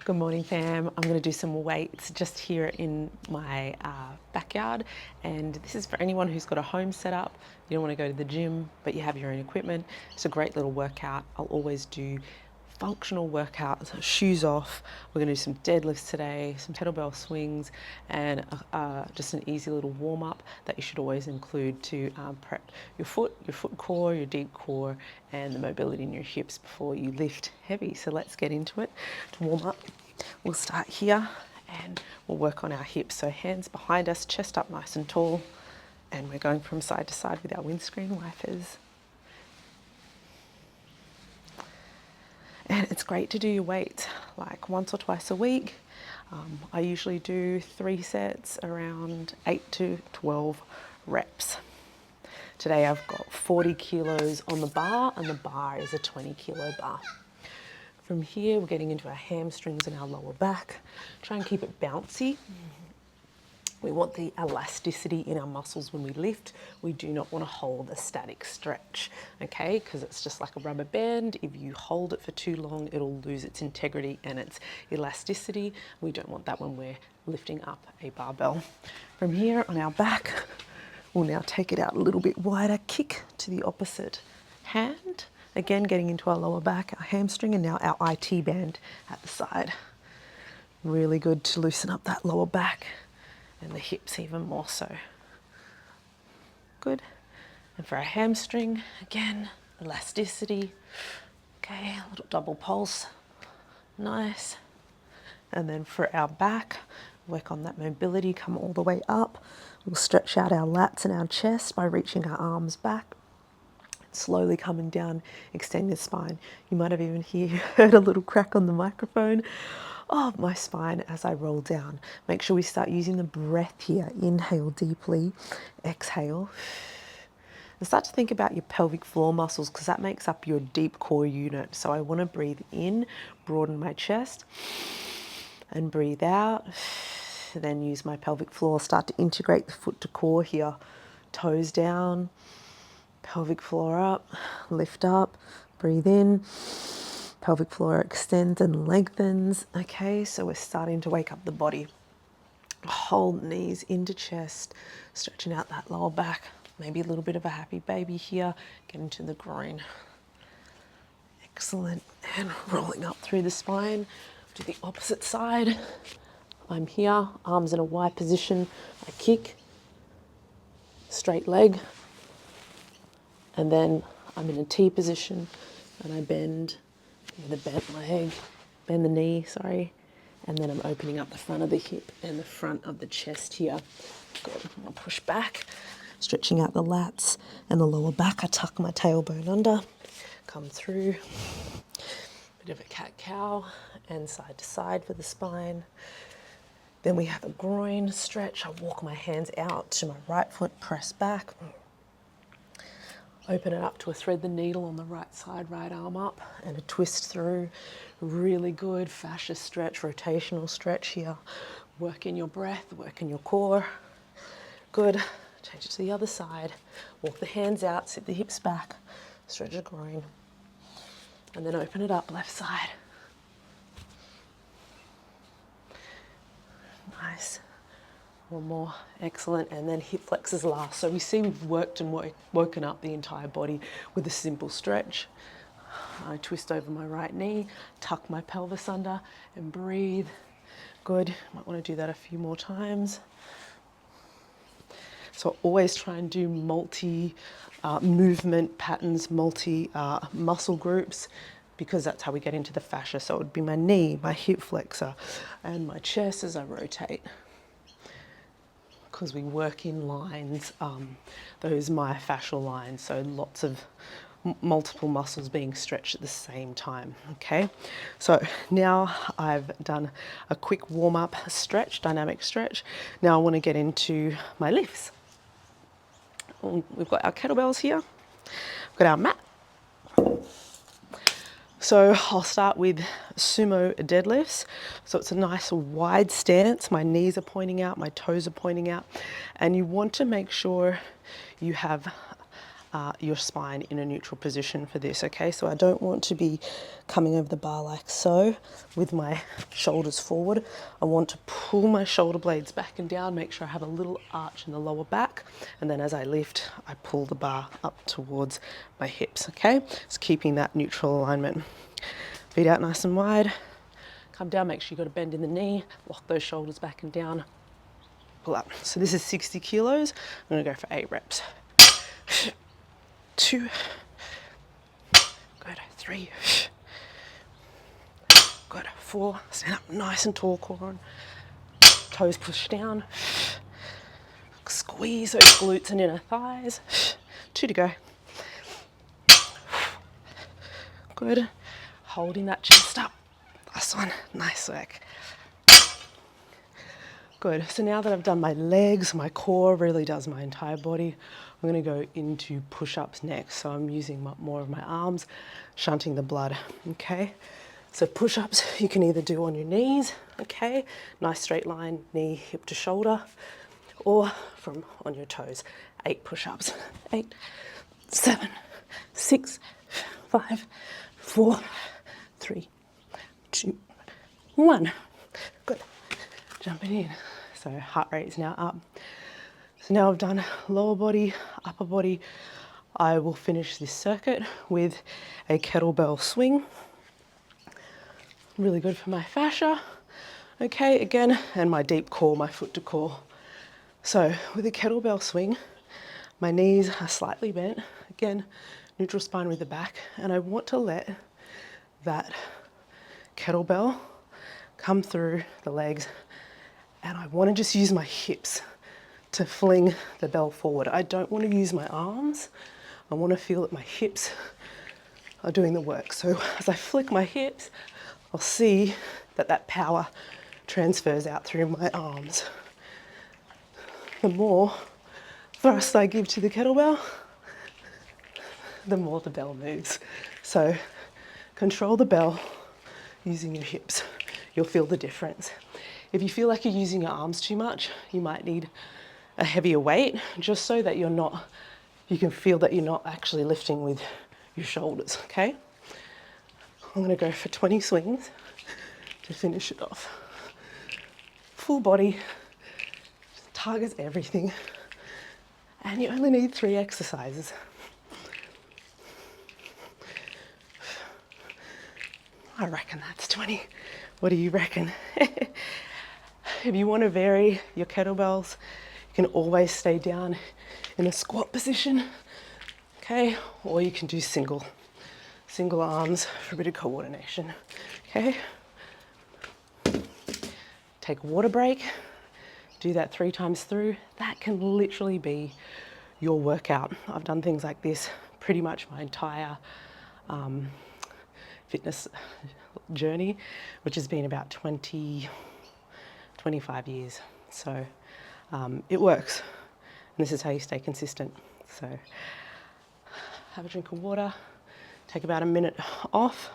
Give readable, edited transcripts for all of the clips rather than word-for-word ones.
Good morning, fam. I'm going to do some weights just here in my backyard, and this is for anyone who's got a home setup. You don't want to go to the gym, but you have your own equipment. It's a great little workout. I'll always do functional workouts, shoes off. We're going to do some deadlifts today, some kettlebell swings, and just an easy little warm-up that you should always include to prep your foot core, your deep core, and the mobility in your hips before you lift heavy. So let's get into it. To warm up, we'll start here and we'll work on our hips. So hands behind us, chest up nice and tall, and we're going from side to side with our windscreen wipers. And it's great to do your weights like once or twice a week. I usually do 3 sets around 8 to 12 reps. Today I've got 40 kilos on the bar, and the bar is a 20 kilo bar. From here, we're getting into our hamstrings and our lower back. Try and keep it bouncy. We want the elasticity in our muscles when we lift. We do not want to hold a static stretch, okay? Because it's just like a rubber band. If you hold it for too long, it'll lose its integrity and its elasticity. We don't want that when we're lifting up a barbell. From here on our back, we'll now take it out a little bit wider, kick to the opposite hand. Again, getting into our lower back, our hamstring, and now our IT band at the side. Really good to loosen up that lower back and the hips even more so. Good. And for our hamstring, again, elasticity. Okay, a little double pulse. Nice. And then for our back, work on that mobility, come all the way up. We'll stretch out our lats and our chest by reaching our arms back. Slowly coming down, extend the spine. You might have even heard a little crack on the microphone of my spine as I roll down. Make sure we start using the breath here. Inhale deeply, exhale. And start to think about your pelvic floor muscles, because that makes up your deep core unit. So I want to breathe in, broaden my chest, and breathe out. Then use my pelvic floor, start to integrate the foot to core here. Toes down, pelvic floor up, lift up, breathe in. Pelvic floor extends and lengthens. Okay, so we're starting to wake up the body. Hold knees into chest, stretching out that lower back. Maybe a little bit of a happy baby here. Get into the groin. Excellent. And rolling up through the spine to the opposite side. I'm here, arms in a Y position. I kick, straight leg. And then I'm in a T position and I bend with a bent leg, bend the knee, sorry. And then I'm opening up the front of the hip and the front of the chest here. Good. I'll push back, stretching out the lats and the lower back. I tuck my tailbone under, come through. Bit of a cat-cow and side to side for the spine. Then we have a groin stretch. I walk my hands out to my right foot, press back. Open it up to a thread the needle on the right side, right arm up, and a twist through. Really good fascia stretch, rotational stretch here. Work in your breath, work in your core. Good. Change it to the other side. Walk the hands out, sit the hips back, stretch the groin, and then open it up, left side. Nice. One more, excellent, and then hip flexors last. So we see we've worked and woken up the entire body with a simple stretch. I twist over my right knee, tuck my pelvis under, and breathe. Good, might want to do that a few more times. So always try and do multi movement patterns, multi muscle groups, because that's how we get into the fascia. So it would be my knee, my hip flexor, and my chest as I rotate. Because we work in lines, those myofascial lines, so lots of multiple muscles being stretched at the same time, okay? So now I've done a quick warm-up stretch, dynamic stretch. Now I want to get into my lifts. We've got our kettlebells here, we've got our mat. So I'll start with sumo deadlifts. So it's a nice wide stance. My knees are pointing out, my toes are pointing out. And you want to make sure you have your spine in a neutral position for this, okay? So I don't want to be coming over the bar like so with my shoulders forward. I want to pull my shoulder blades back and down, make sure I have a little arch in the lower back, and then as I lift, I pull the bar up towards my hips, okay? It's keeping that neutral alignment. Feet out nice and wide. Come down, make sure you've got a bend in the knee, lock those shoulders back and down, pull up. So this is 60 kilos. I'm gonna go for 8 reps. 2, good, 3, good, 4, stand up nice and tall, core on, toes push down, squeeze those glutes and inner thighs, 2 to go, good, holding that chest up, last one, nice work. Good, so now that I've done my legs, my core really does my entire body. I'm gonna go into push-ups next. So I'm using more of my arms, shunting the blood, okay? So push-ups you can either do on your knees, okay? Nice straight line, knee, hip to shoulder, or from on your toes. 8 push-ups, 8, 7, 6, 5, 4, 3, 2, 1. Good, jumping in. So heart rate is now up. So now I've done lower body, upper body. I will finish this circuit with a kettlebell swing. Really good for my fascia. Okay, again, and my deep core, my foot to core. So with a kettlebell swing, my knees are slightly bent. Again, neutral spine with the back. And I want to let that kettlebell come through the legs. And I want to just use my hips to fling the bell forward. I don't want to use my arms. I want to feel that my hips are doing the work. So as I flick my hips, I'll see that that power transfers out through my arms. The more thrust I give to the kettlebell, the more the bell moves. So control the bell using your hips. You'll feel the difference. If you feel like you're using your arms too much, you might need a heavier weight, just so that you can feel that you're not actually lifting with your shoulders, okay? I'm gonna go for 20 swings to finish it off. Full body, targets everything, and you only need 3 exercises. I reckon that's 20. What do you reckon? If you want to vary your kettlebells, you can always stay down in a squat position, okay? Or you can do single arms for a bit of coordination, okay? Take a water break, do that 3 times through. That can literally be your workout. I've done things like this pretty much my entire fitness journey, which has been about 25 years. So it works. And this is how you stay consistent. So have a drink of water, take about a minute off,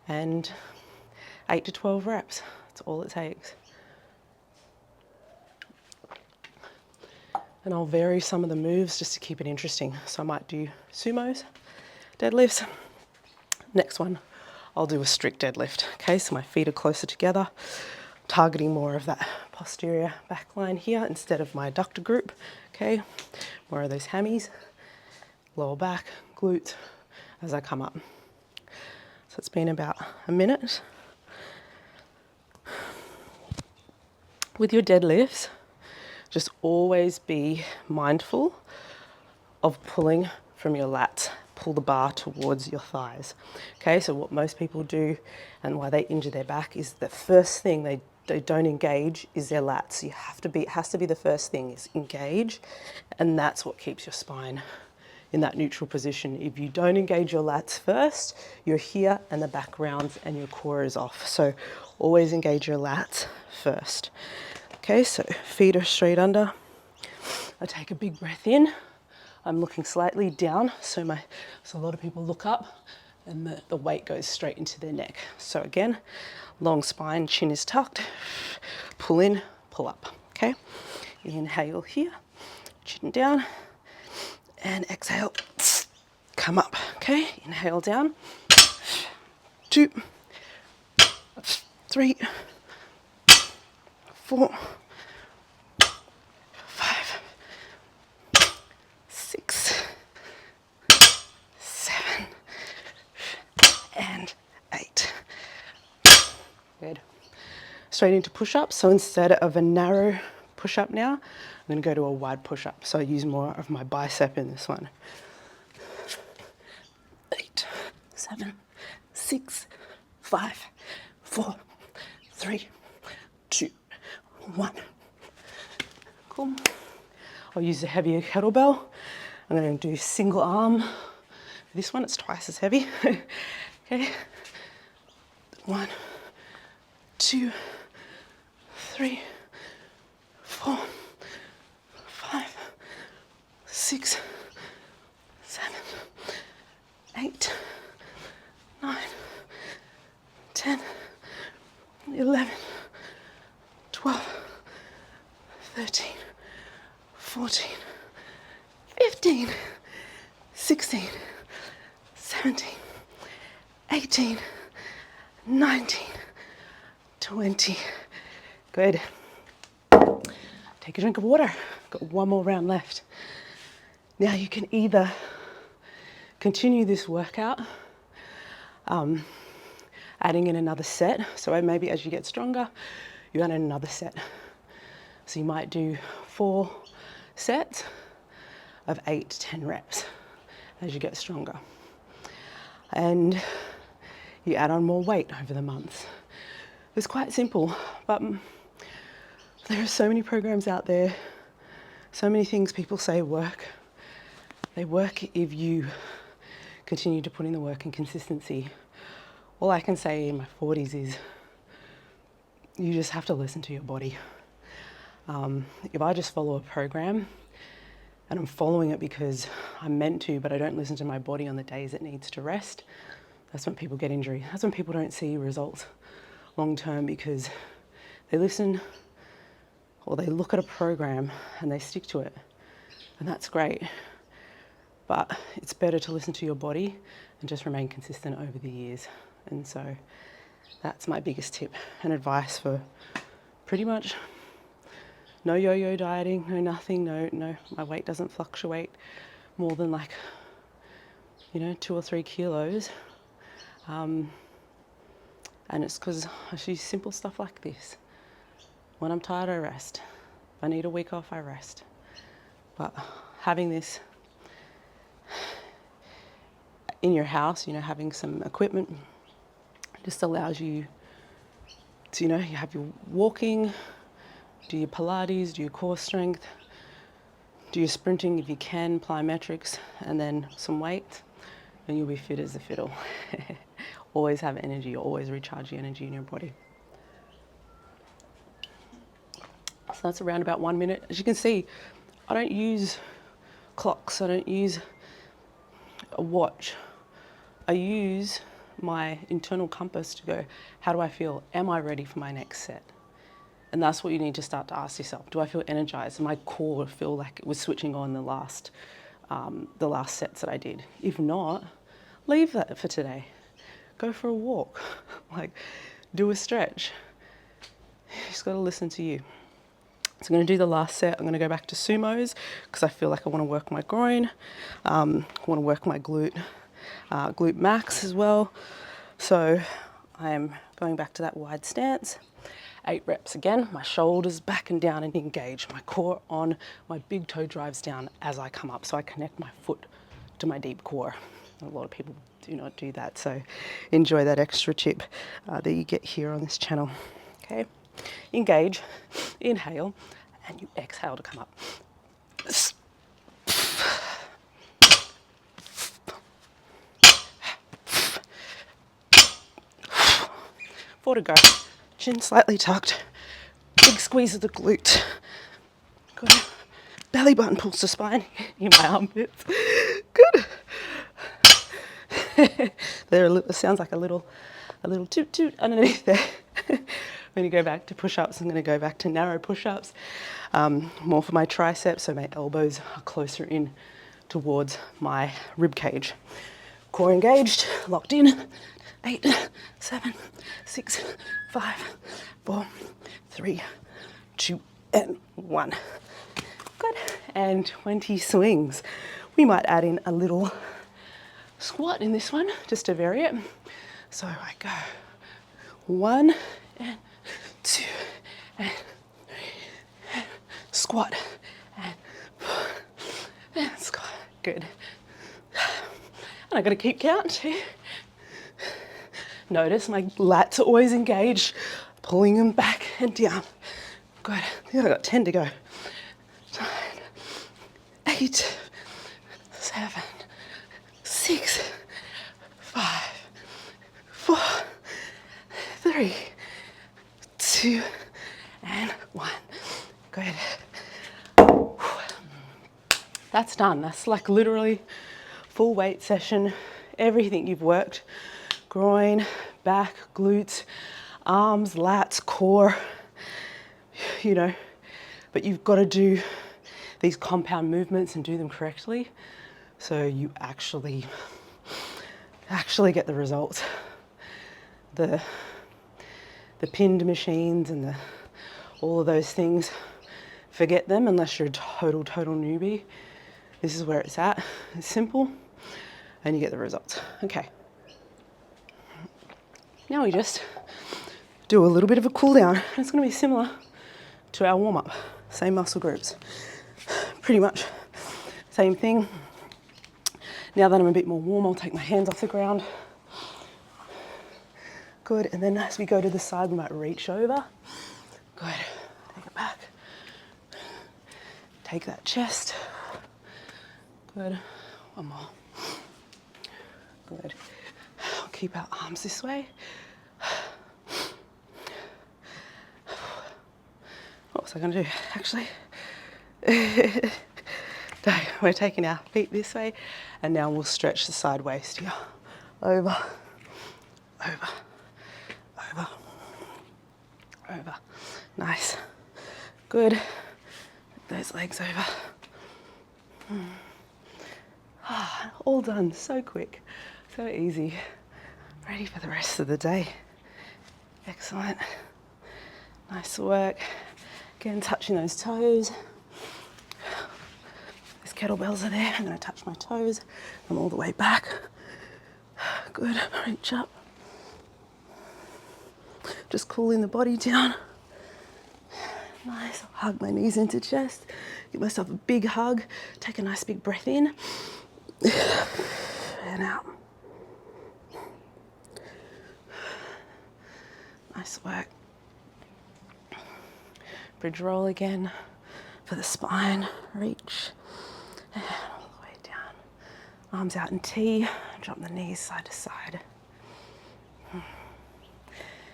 and 8 to 12 reps. That's all it takes. And I'll vary some of the moves just to keep it interesting. So I might do sumos, deadlifts. Next one, I'll do a strict deadlift. Okay, so my feet are closer together, targeting more of that posterior back line here instead of my adductor group. Okay, more of those hammies, lower back, glutes as I come up. So it's been about a minute. With your deadlifts, just always be mindful of pulling from your lats. Pull the bar towards your thighs. Okay, so what most people do and why they injure their back is the first thing they don't engage is their lats. It has to be the first thing is engage, and that's what keeps your spine in that neutral position. If you don't engage your lats first, you're here and the back rounds and your core is off. So always engage your lats first. Okay, so feet are straight under. I take a big breath in. I'm looking slightly down, so a lot of people look up and the weight goes straight into their neck. So again, long spine, chin is tucked, pull in, pull up, okay? Inhale here, chin down, and exhale, come up, okay? Inhale down, 2, 3, 4, 5, 6, 7, and 8. Good. Straight into push-ups. So instead of a narrow push-up now, I'm going to go to a wide push-up. So I use more of my bicep in this one. 8, 7, 6, 5, 4, 3, 2, 1. Cool. I'll use a heavier kettlebell. I'm going to do single arm. This one, it's twice as heavy. Okay. 1, 2, 3, 4, 5, 6, 7, 8, 9, 10, 11, 12, 13, 14, 15, 16, 17, 18, 19, 20. Good. Take a drink of water. Got one more round left. Now you can either continue this workout, adding in another set. So maybe as you get stronger, you add in another set. So you might do 4 sets of 8 to 10 reps as you get stronger. And you add on more weight over the months. It's quite simple, but there are so many programs out there, so many things people say work. They work if you continue to put in the work and consistency. All I can say in my 40s is you just have to listen to your body. If I just follow a program and I'm following it because I'm meant to, but I don't listen to my body on the days it needs to rest, that's when people get injury. That's when people don't see results long term, because they listen or they look at a program and they stick to it. And that's great. But it's better to listen to your body and just remain consistent over the years. And so that's my biggest tip and advice for pretty much no yo-yo dieting, no nothing, no, my weight doesn't fluctuate more than 2 or 3 kilos. And it's because I use simple stuff like this. When I'm tired, I rest. If I need a week off, I rest. But having this in your house, having some equipment just allows you to, you have your walking, do your Pilates, do your core strength, do your sprinting if you can, plyometrics, and then some weights, and you'll be fit as a fiddle. Always have energy, always recharge the energy in your body. So that's around about 1 minute. As you can see, I don't use clocks, I don't use a watch. I use my internal compass to go, how do I feel? Am I ready for my next set? And that's what you need to start to ask yourself. Do I feel energized? Does my core feel like it was switching on the last sets that I did? If not, leave that for today. Go for a walk, do a stretch. You just gotta listen to you. So I'm gonna do the last set. I'm gonna go back to sumos because I feel like I wanna work my groin. I wanna work my glute max as well. So I'm going back to that wide stance. 8 reps again, my shoulders back and down and engage, my core on, my big toe drives down as I come up. So I connect my foot to my deep core. A lot of people do not do that, so enjoy that extra tip that you get here on this channel. Okay, engage, inhale, and you exhale to come up. 4 to go. Chin slightly tucked. Big squeeze of the glute. Good. Belly button pulls the spine in my armpits. Good. It sounds like a little toot toot underneath there. When you go back to push-ups, I'm going to go back to narrow push-ups, more for my triceps, so my elbows are closer in towards my rib cage. Core engaged, locked in. 8, 7, 6, 5, 4, 3, 2, and 1. Good. And 20 swings. We might add in a little squat in this one just to vary it. So I go 1 and 2 and 3 and squat and 4 and squat. Good. And I got to keep count too. Notice my lats are always engaged, pulling them back and down. Good. I think I've got 10 to go. 9, 8, 7, 6, 5, 4, 3, 2, and 1. Good. That's done. That's like literally full weight session. Everything you've worked. Groin, back, glutes, arms, lats, core, you know, but you've got to do these compound movements and do them correctly so you actually get the results. The pinned machines and all of those things, forget them unless you're a total newbie. This is where it's at. It's simple and you get the results. Okay. Now we just do a little bit of a cool down. It's going to be similar to our warm up, same muscle groups. Pretty much same thing. Now that I'm a bit more warm, I'll take my hands off the ground. Good, and then as we go to the side, we might reach over. Good, take it back. Take that chest. Good, one more. Good. I'll keep our arms this way. What was I going to do, actually? No, we're taking our feet this way, and now we'll stretch the side waist here. Over, over, over, over. Nice. Good. Those legs over. All done. So quick. So easy. Ready for the rest of the day. Excellent. Nice work. Again, touching those toes. Those kettlebells are there. I'm going to touch my toes. Come all the way back. Good. Reach up. Just cooling the body down. Nice. I'll hug my knees into chest. Give myself a big hug. Take a nice big breath in. And out. Nice work. Bridge roll again for the spine. Reach. And all the way down. Arms out in T. Drop the knees side to side.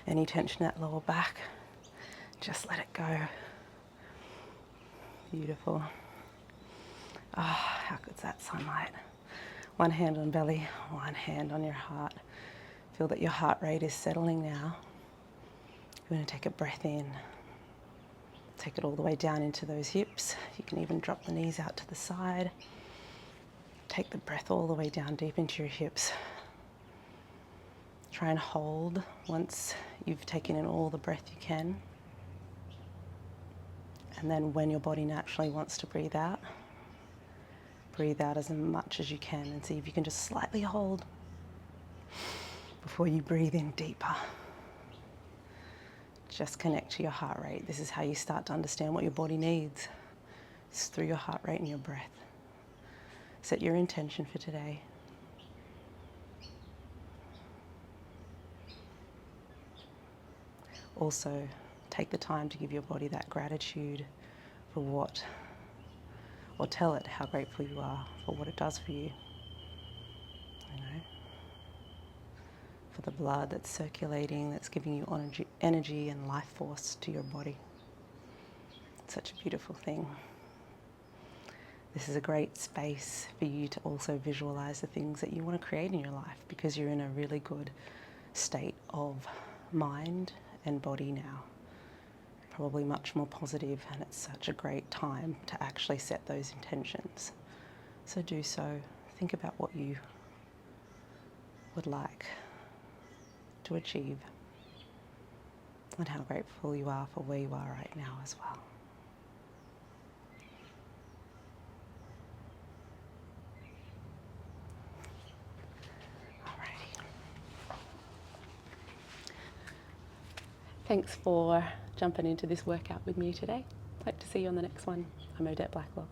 Any tension at lower back, just let it go. Beautiful. Ah, how good's that sunlight? One hand on belly, one hand on your heart. Feel that your heart rate is settling now. You're going to take a breath in. Take it all the way down into those hips. You can even drop the knees out to the side. Take the breath all the way down deep into your hips. Try and hold once you've taken in all the breath you can. And then when your body naturally wants to breathe out as much as you can and see if you can just slightly hold before you breathe in deeper. Just connect to your heart rate. This is how you start to understand what your body needs. It's through your heart rate and your breath. Set your intention for today. Also, take the time to give your body that gratitude for what, or tell it how grateful you are for what it does for you. You know, for the blood that's circulating, that's giving you energy and life force to your body. It's such a beautiful thing. This is a great space for you to also visualize the things that you want to create in your life because you're in a really good state of mind and body now. Probably much more positive, and it's such a great time to actually set those intentions. So do so. Think about what you would like to achieve and how grateful you are for where you are right now as well. Alrighty. Thanks for jumping into this workout with me today. Hope to see you on the next one. I'm Odette Blacklock.